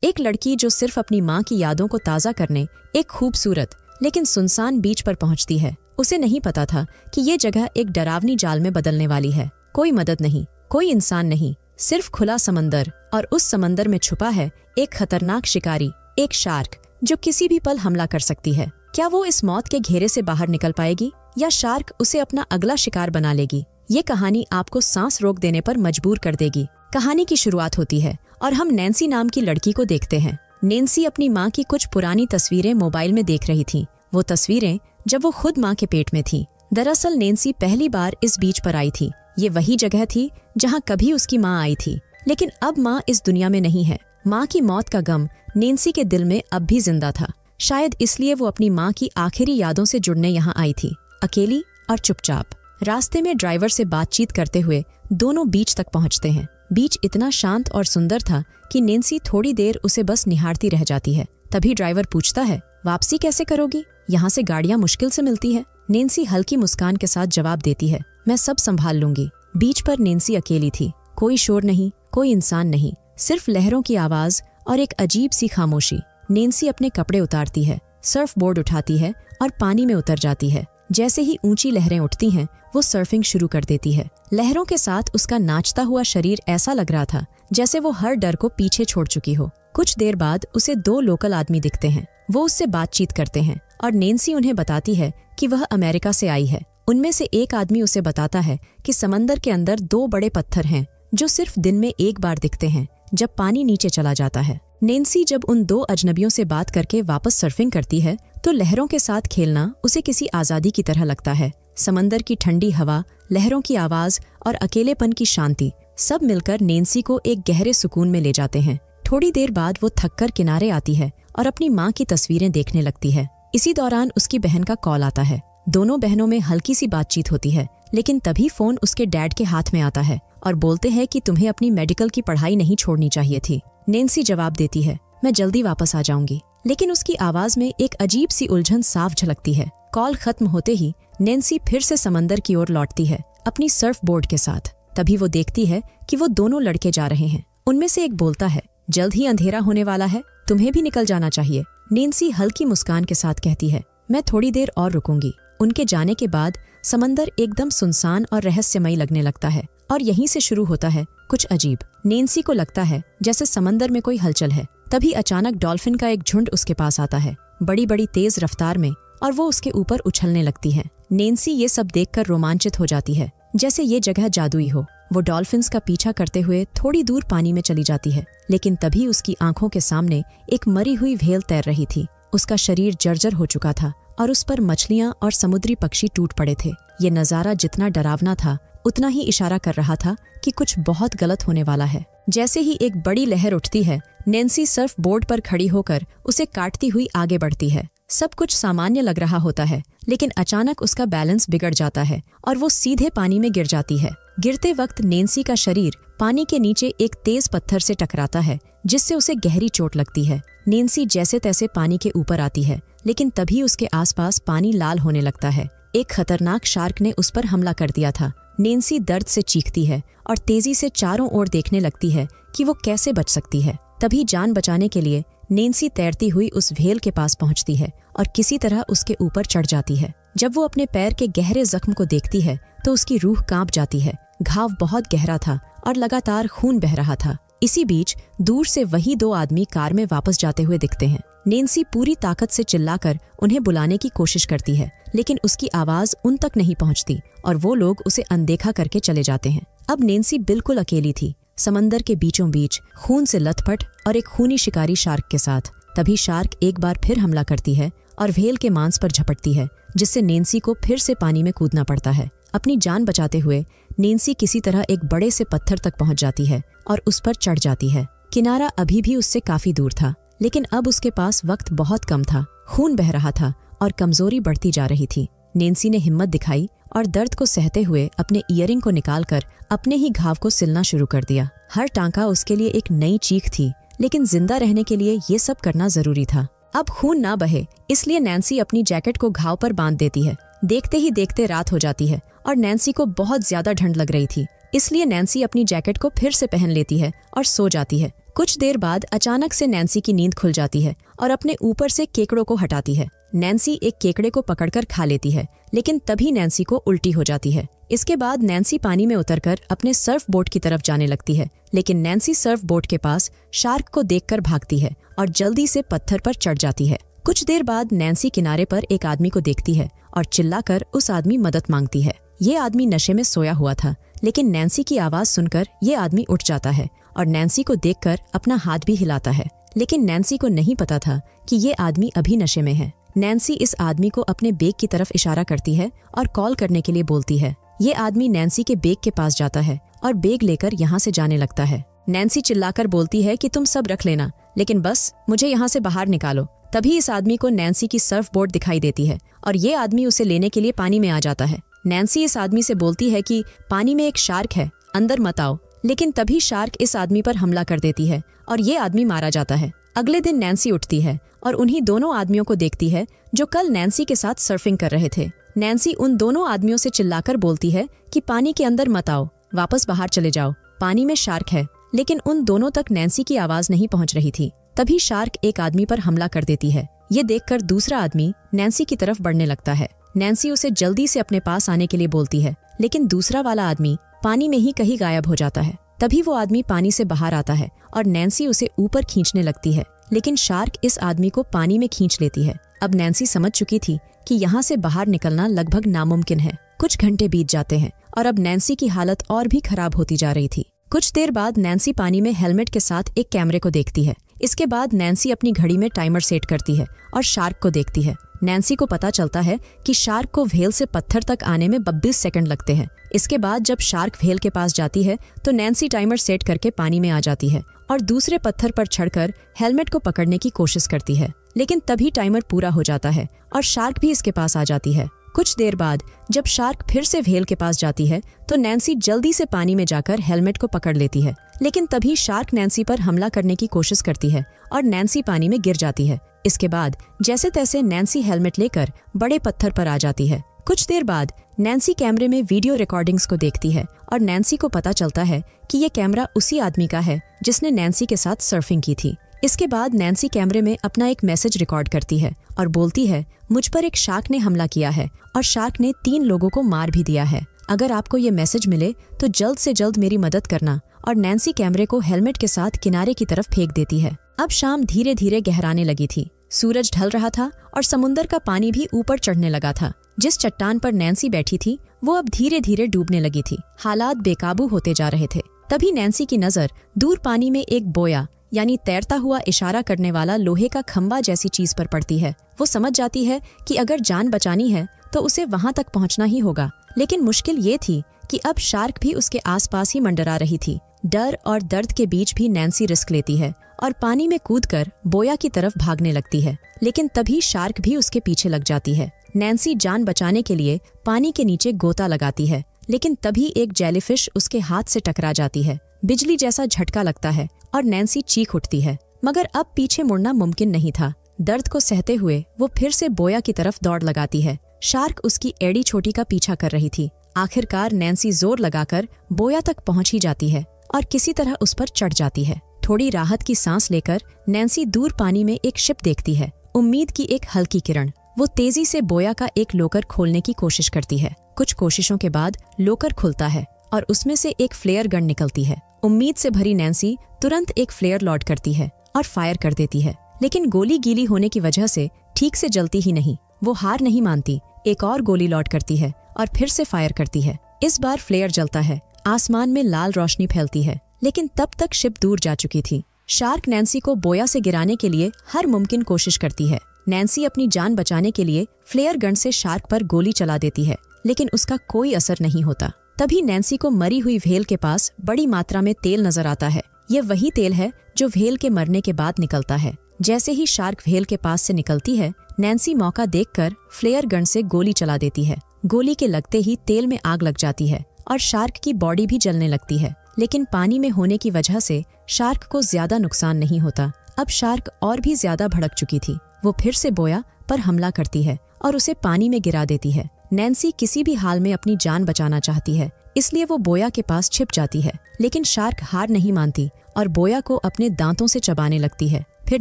एक लड़की जो सिर्फ अपनी माँ की यादों को ताज़ा करने एक खूबसूरत लेकिन सुनसान बीच पर पहुंचती है। उसे नहीं पता था कि ये जगह एक डरावनी जाल में बदलने वाली है। कोई मदद नहीं, कोई इंसान नहीं, सिर्फ खुला समंदर, और उस समंदर में छुपा है एक खतरनाक शिकारी, एक शार्क जो किसी भी पल हमला कर सकती है। क्या वो इस मौत के घेरे से बाहर निकल पाएगी या शार्क उसे अपना अगला शिकार बना लेगी? ये कहानी आपको सांस रोक देने पर मजबूर कर देगी। कहानी की शुरुआत होती है और हम नैन्सी नाम की लड़की को देखते हैं। नैन्सी अपनी माँ की कुछ पुरानी तस्वीरें मोबाइल में देख रही थी। वो तस्वीरें जब वो खुद माँ के पेट में थी। दरअसल नैन्सी पहली बार इस बीच पर आई थी। ये वही जगह थी जहाँ कभी उसकी माँ आई थी, लेकिन अब माँ इस दुनिया में नहीं है। माँ की मौत का गम नैन्सी के दिल में अब भी जिंदा था। शायद इसलिए वो अपनी माँ की आखिरी यादों से जुड़ने यहाँ आई थी, अकेली और चुपचाप। रास्ते में ड्राइवर से बातचीत करते हुए दोनों बीच तक पहुँचते हैं। बीच इतना शांत और सुंदर था कि नैन्सी थोड़ी देर उसे बस निहारती रह जाती है। तभी ड्राइवर पूछता है, वापसी कैसे करोगी? यहाँ से गाड़ियाँ मुश्किल से मिलती है। नैन्सी हल्की मुस्कान के साथ जवाब देती है, मैं सब संभाल लूंगी। बीच पर नैन्सी अकेली थी। कोई शोर नहीं, कोई इंसान नहीं, सिर्फ लहरों की आवाज और एक अजीब सी खामोशी। नैन्सी अपने कपड़े उतारती है, सर्फ बोर्ड उठाती है और पानी में उतर जाती है। जैसे ही ऊंची लहरें उठती हैं, वो सर्फिंग शुरू कर देती है। लहरों के साथ उसका नाचता हुआ शरीर ऐसा लग रहा था जैसे वो हर डर को पीछे छोड़ चुकी हो। कुछ देर बाद उसे 2 लोकल आदमी दिखते हैं। वो उससे बातचीत करते हैं और नैन्सी उन्हें बताती है कि वह अमेरिका से आई है। उनमें से एक आदमी उसे बताता है कि समंदर के अंदर 2 बड़े पत्थर हैं जो सिर्फ दिन में एक बार दिखते हैं, जब पानी नीचे चला जाता है। नैन्सी जब उन 2 अजनबियों से बात करके वापस सर्फिंग करती है तो लहरों के साथ खेलना उसे किसी आजादी की तरह लगता है। समंदर की ठंडी हवा, लहरों की आवाज और अकेलेपन की शांति सब मिलकर नैन्सी को एक गहरे सुकून में ले जाते हैं। थोड़ी देर बाद वो थककर किनारे आती है और अपनी माँ की तस्वीरें देखने लगती है। इसी दौरान उसकी बहन का कॉल आता है। दोनों बहनों में हल्की सी बातचीत होती है, लेकिन तभी फोन उसके डैड के हाथ में आता है और बोलते हैं कि तुम्हें अपनी मेडिकल की पढ़ाई नहीं छोड़नी चाहिए थी। नैन्सी जवाब देती है, मैं जल्दी वापस आ जाऊंगी, लेकिन उसकी आवाज में एक अजीब सी उलझन साफ झलकती है। कॉल खत्म होते ही नैन्सी फिर से समंदर की ओर लौटती है, अपनी सर्फ बोर्ड के साथ। तभी वो देखती है कि वो दोनों लड़के जा रहे हैं। उनमें से एक बोलता है, जल्द ही अंधेरा होने वाला है, तुम्हें भी निकल जाना चाहिए। नैन्सी हल्की मुस्कान के साथ कहती है, मैं थोड़ी देर और रुकूंगी। उनके जाने के बाद समंदर एकदम सुनसान और रहस्यमयी लगने लगता है और यहीं से शुरू होता है कुछ अजीब। नैन्सी को लगता है जैसे समंदर में कोई हलचल है। तभी अचानक डॉल्फिन का एक झुंड उसके पास आता है, बड़ी बड़ी तेज रफ्तार में, और वो उसके ऊपर उछलने लगती है। नैन्सी ये सब देखकर रोमांचित हो जाती है, जैसे ये जगह जादुई हो। वो डॉल्फिन्स का पीछा करते हुए थोड़ी दूर पानी में चली जाती है, लेकिन तभी उसकी आंखों के सामने एक मरी हुई व्हेल तैर रही थी। उसका शरीर जर्जर हो चुका था और उस पर मछलियां और समुद्री पक्षी टूट पड़े थे। ये नजारा जितना डरावना था उतना ही इशारा कर रहा था कि कुछ बहुत गलत होने वाला है। जैसे ही एक बड़ी लहर उठती है, नैन्सी सर्फ बोर्ड पर खड़ी होकर उसे काटती हुई आगे बढ़ती है। सब कुछ सामान्य लग रहा होता है, लेकिन अचानक उसका बैलेंस बिगड़ जाता है और वो सीधे पानी में गिर जाती है। गिरते वक्त नैन्सी का शरीर पानी के नीचे एक तेज पत्थर से टकराता है, जिससे उसे गहरी चोट लगती है। नैन्सी जैसे तैसे पानी के ऊपर आती है, लेकिन तभी उसके आसपास पानी लाल होने लगता है। एक खतरनाक शार्क ने उस पर हमला कर दिया था। नैन्सी दर्द से चीखती है और तेजी से चारों ओर देखने लगती है कि वो कैसे बच सकती है। तभी जान बचाने के लिए नैन्सी तैरती हुई उस व्हेल के पास पहुंचती है और किसी तरह उसके ऊपर चढ़ जाती है। जब वो अपने पैर के गहरे जख्म को देखती है तो उसकी रूह कांप जाती है। घाव बहुत गहरा था और लगातार खून बह रहा था। इसी बीच दूर से वही 2 आदमी कार में वापस जाते हुए दिखते हैं। नैन्सी पूरी ताकत से चिल्लाकर उन्हें बुलाने की कोशिश करती है, लेकिन उसकी आवाज उन तक नहीं पहुंचती और वो लोग उसे अनदेखा करके चले जाते हैं। अब नैन्सी बिल्कुल अकेली थी, समंदर के बीचों बीच, खून से लथपथ और एक खूनी शिकारी शार्क के साथ। तभी शार्क एक बार फिर हमला करती है और व्हेल के मांस पर झपटती है, जिससे नैन्सी को फिर से पानी में कूदना पड़ता है। अपनी जान बचाते हुए नैन्सी किसी तरह एक बड़े से पत्थर तक पहुंच जाती है और उस पर चढ़ जाती है। किनारा अभी भी उससे काफी दूर था, लेकिन अब उसके पास वक्त बहुत कम था। खून बह रहा था और कमजोरी बढ़ती जा रही थी। नैन्सी ने हिम्मत दिखाई और दर्द को सहते हुए अपने ईयरिंग को निकालकर अपने ही घाव को सिलना शुरू कर दिया। हर टांका उसके लिए एक नई चीख थी, लेकिन जिंदा रहने के लिए ये सब करना जरूरी था। अब खून ना बहे, इसलिए नैन्सी अपनी जैकेट को घाव पर बांध देती है। देखते ही देखते रात हो जाती है और नैन्सी को बहुत ज्यादा ठंड लग रही थी, इसलिए नैन्सी अपनी जैकेट को फिर से पहन लेती है और सो जाती है। कुछ देर बाद अचानक से नैन्सी की नींद खुल जाती है और अपने ऊपर से केकड़ों को हटाती है। नैन्सी एक केकड़े को पकड़कर खा लेती है, लेकिन तभी नैन्सी को उल्टी हो जाती है। इसके बाद नैन्सी पानी में उतरकर अपने सर्फ बोट की तरफ जाने लगती है, लेकिन नैन्सी सर्फ बोट के पास शार्क को देखकर भागती है और जल्दी से पत्थर पर चढ़ जाती है। कुछ देर बाद नैन्सी किनारे पर एक आदमी को देखती है और चिल्लाकर उस आदमी मदद मांगती है। ये आदमी नशे में सोया हुआ था, लेकिन नैन्सी की आवाज सुनकर ये आदमी उठ जाता है और नैन्सी को देखकर अपना हाथ भी हिलाता है, लेकिन नैन्सी को नहीं पता था कि ये आदमी अभी नशे में है। नैन्सी इस आदमी को अपने बैग की तरफ इशारा करती है और कॉल करने के लिए बोलती है। ये आदमी नैन्सी के बैग के पास जाता है और बैग लेकर यहाँ से जाने लगता है। नैन्सी चिल्लाकर बोलती है कि तुम सब रख लेना, लेकिन बस मुझे यहाँ से बाहर निकालो। तभी इस आदमी को नैन्सी की सर्फ बोट दिखाई देती है और ये आदमी उसे लेने के लिए पानी में आ जाता है। नैन्सी इस आदमी से बोलती है कि पानी में एक शार्क है, अंदर मत आओ, लेकिन तभी शार्क इस आदमी पर हमला कर देती है और ये आदमी मारा जाता है। अगले दिन नैन्सी उठती है और उन्हीं दोनों आदमियों को देखती है जो कल नैन्सी के साथ सर्फिंग कर रहे थे। नैन्सी उन दोनों आदमियों से चिल्लाकर बोलती है कि पानी के अंदर मत आओ, वापस बाहर चले जाओ, पानी में शार्क है। लेकिन उन दोनों तक नैन्सी की आवाज नहीं पहुंच रही थी। तभी शार्क एक आदमी पर हमला कर देती है। ये देखकर दूसरा आदमी नैन्सी की तरफ बढ़ने लगता है। नैन्सी उसे जल्दी से अपने पास आने के लिए बोलती है, लेकिन दूसरा वाला आदमी पानी में ही कहीं गायब हो जाता है। तभी वो आदमी पानी से बाहर आता है और नैन्सी उसे ऊपर खींचने लगती है, लेकिन शार्क इस आदमी को पानी में खींच लेती है। अब नैन्सी समझ चुकी थी कि यहाँ से बाहर निकलना लगभग नामुमकिन है। कुछ घंटे बीत जाते हैं और अब नैन्सी की हालत और भी खराब होती जा रही थी। कुछ देर बाद नैन्सी पानी में हेलमेट के साथ एक कैमरे को देखती है। इसके बाद नैन्सी अपनी घड़ी में टाइमर सेट करती है और शार्क को देखती है। नैन्सी को पता चलता है कि शार्क को व्हेल से पत्थर तक आने में 22 सेकंड लगते हैं। इसके बाद जब शार्क व्हेल के पास जाती है तो नैन्सी टाइमर सेट करके पानी में आ जाती है और दूसरे पत्थर पर चढ़कर हेलमेट को पकड़ने की कोशिश करती है, लेकिन तभी टाइमर पूरा हो जाता है और शार्क भी इसके पास आ जाती है। कुछ देर बाद जब शार्क फिर से व्हेल के पास जाती है तो नैन्सी जल्दी से पानी में जाकर हेलमेट को पकड़ लेती है, लेकिन तभी शार्क नैन्सी पर हमला करने की कोशिश करती है और नैन्सी पानी में गिर जाती है। इसके बाद जैसे तैसे नैन्सी हेलमेट लेकर बड़े पत्थर पर आ जाती है। कुछ देर बाद नैन्सी कैमरे में वीडियो रिकॉर्डिंग्स को देखती है और नैन्सी को पता चलता है कि ये कैमरा उसी आदमी का है जिसने नैन्सी के साथ सर्फिंग की थी। इसके बाद नैन्सी कैमरे में अपना एक मैसेज रिकॉर्ड करती है और बोलती है, मुझ पर एक शार्क ने हमला किया है और शार्क ने 3 लोगों को मार भी दिया है। अगर आपको ये मैसेज मिले तो जल्द से जल्द मेरी मदद करना। और नैन्सी कैमरे को हेलमेट के साथ किनारे की तरफ फेंक देती है। अब शाम धीरे धीरे गहराने लगी थी। सूरज ढल रहा था और समुंदर का पानी भी ऊपर चढ़ने लगा था। जिस चट्टान पर नैन्सी बैठी थी वो अब धीरे धीरे डूबने लगी थी। हालात बेकाबू होते जा रहे थे। तभी नैन्सी की नजर दूर पानी में एक बोया यानी तैरता हुआ इशारा करने वाला लोहे का खंबा जैसी चीज पर पड़ती है। वो समझ जाती है कि अगर जान बचानी है तो उसे वहां तक पहुंचना ही होगा। लेकिन मुश्किल ये थी कि अब शार्क भी उसके आसपास ही मंडरा रही थी। डर और दर्द के बीच भी नैन्सी रिस्क लेती है और पानी में कूदकर बोया की तरफ भागने लगती है, लेकिन तभी शार्क भी उसके पीछे लग जाती है। नैन्सी जान बचाने के लिए पानी के नीचे गोता लगाती है, लेकिन तभी एक जेलीफिश उसके हाथ से टकरा जाती है। बिजली जैसा झटका लगता है और नैन्सी चीख उठती है, मगर अब पीछे मुड़ना मुमकिन नहीं था। दर्द को सहते हुए वो फिर से बोया की तरफ दौड़ लगाती है। शार्क उसकी एड़ी छोटी का पीछा कर रही थी। आखिरकार नैन्सी जोर लगाकर बोया तक पहुंच ही जाती है और किसी तरह उस पर चढ़ जाती है। थोड़ी राहत की सांस लेकर नैन्सी दूर पानी में एक शिप देखती है। उम्मीद की एक हल्की किरण। वो तेजी से बोया का एक लोकर खोलने की कोशिश करती है। कुछ कोशिशों के बाद लोकर खुलता है और उसमें से एक फ्लेयर गन निकलती है। उम्मीद से भरी नैन्सी तुरंत एक फ्लेयर लॉड करती है और फायर कर देती है, लेकिन गोली गीली होने की वजह से ठीक से जलती ही नहीं। वो हार नहीं मानती, एक और गोली लॉड करती है और फिर से फायर करती है। इस बार फ्लेयर जलता है, आसमान में लाल रोशनी फैलती है, लेकिन तब तक शिप दूर जा चुकी थी। शार्क नैन्सी को बोया से गिराने के लिए हर मुमकिन कोशिश करती है। नैन्सी अपनी जान बचाने के लिए फ्लेयर गन से शार्क पर गोली चला देती है, लेकिन उसका कोई असर नहीं होता। तभी नैन्सी को मरी हुई व्हेल के पास बड़ी मात्रा में तेल नजर आता है। यह वही तेल है जो व्हेल के मरने के बाद निकलता है। जैसे ही शार्क व्हेल के पास से निकलती है, नैन्सी मौका देखकर फ्लेयर गन से गोली चला देती है। गोली के लगते ही तेल में आग लग जाती है और शार्क की बॉडी भी जलने लगती है, लेकिन पानी में होने की वजह से शार्क को ज्यादा नुकसान नहीं होता। अब शार्क और भी ज्यादा भड़क चुकी थी। वो फिर से बोया पर हमला करती है और उसे पानी में गिरा देती है। नैन्सी किसी भी हाल में अपनी जान बचाना चाहती है, इसलिए वो बोया के पास छिप जाती है। लेकिन शार्क हार नहीं मानती और बोया को अपने दांतों से चबाने लगती है। फिर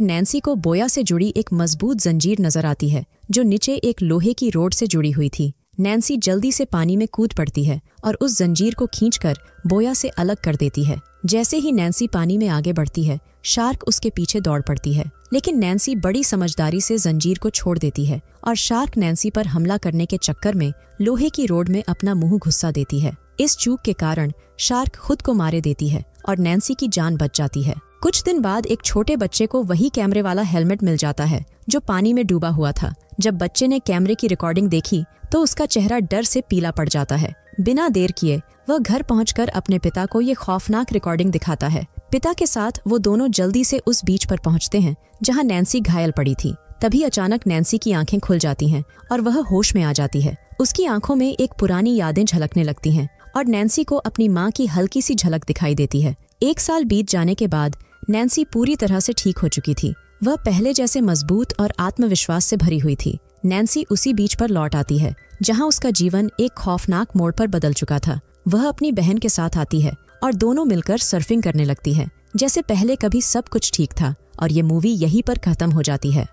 नैन्सी को बोया से जुड़ी एक मजबूत जंजीर नजर आती है जो नीचे एक लोहे की रोड से जुड़ी हुई थी। नैन्सी जल्दी से पानी में कूद पड़ती है और उस जंजीर को खींचकर बोया से अलग कर देती है। जैसे ही नैन्सी पानी में आगे बढ़ती है, शार्क उसके पीछे दौड़ पड़ती है। लेकिन नैन्सी बड़ी समझदारी से जंजीर को छोड़ देती है और शार्क नैन्सी पर हमला करने के चक्कर में लोहे की रोड में अपना मुंह घुसा देती है। इस चूक के कारण शार्क खुद को मारे देती है और नैन्सी की जान बच जाती है। कुछ दिन बाद एक छोटे बच्चे को वही कैमरे वाला हेलमेट मिल जाता है जो पानी में डूबा हुआ था। जब बच्चे ने कैमरे की रिकॉर्डिंग देखी तो उसका चेहरा डर से पीला पड़ जाता है। बिना देर किए वह घर पहुंचकर अपने पिता को ये खौफनाक रिकॉर्डिंग दिखाता है। पिता के साथ वो दोनों जल्दी से उस बीच पर पहुंचते हैं जहां नैन्सी घायल पड़ी थी। तभी अचानक नैन्सी की आंखें खुल जाती हैं और वह होश में आ जाती है। उसकी आंखों में एक पुरानी यादें झलकने लगती हैं और नैन्सी को अपनी माँ की हल्की सी झलक दिखाई देती है। 1 साल बीत जाने के बाद नैन्सी पूरी तरह से ठीक हो चुकी थी। वह पहले जैसे मजबूत और आत्मविश्वास से भरी हुई थी। नैन्सी उसी बीच पर लौट आती है जहां उसका जीवन एक खौफनाक मोड़ पर बदल चुका था। वह अपनी बहन के साथ आती है और दोनों मिलकर सर्फिंग करने लगती है। जैसे पहले कभी सब कुछ ठीक था और ये मूवी यहीं पर खत्म हो जाती है।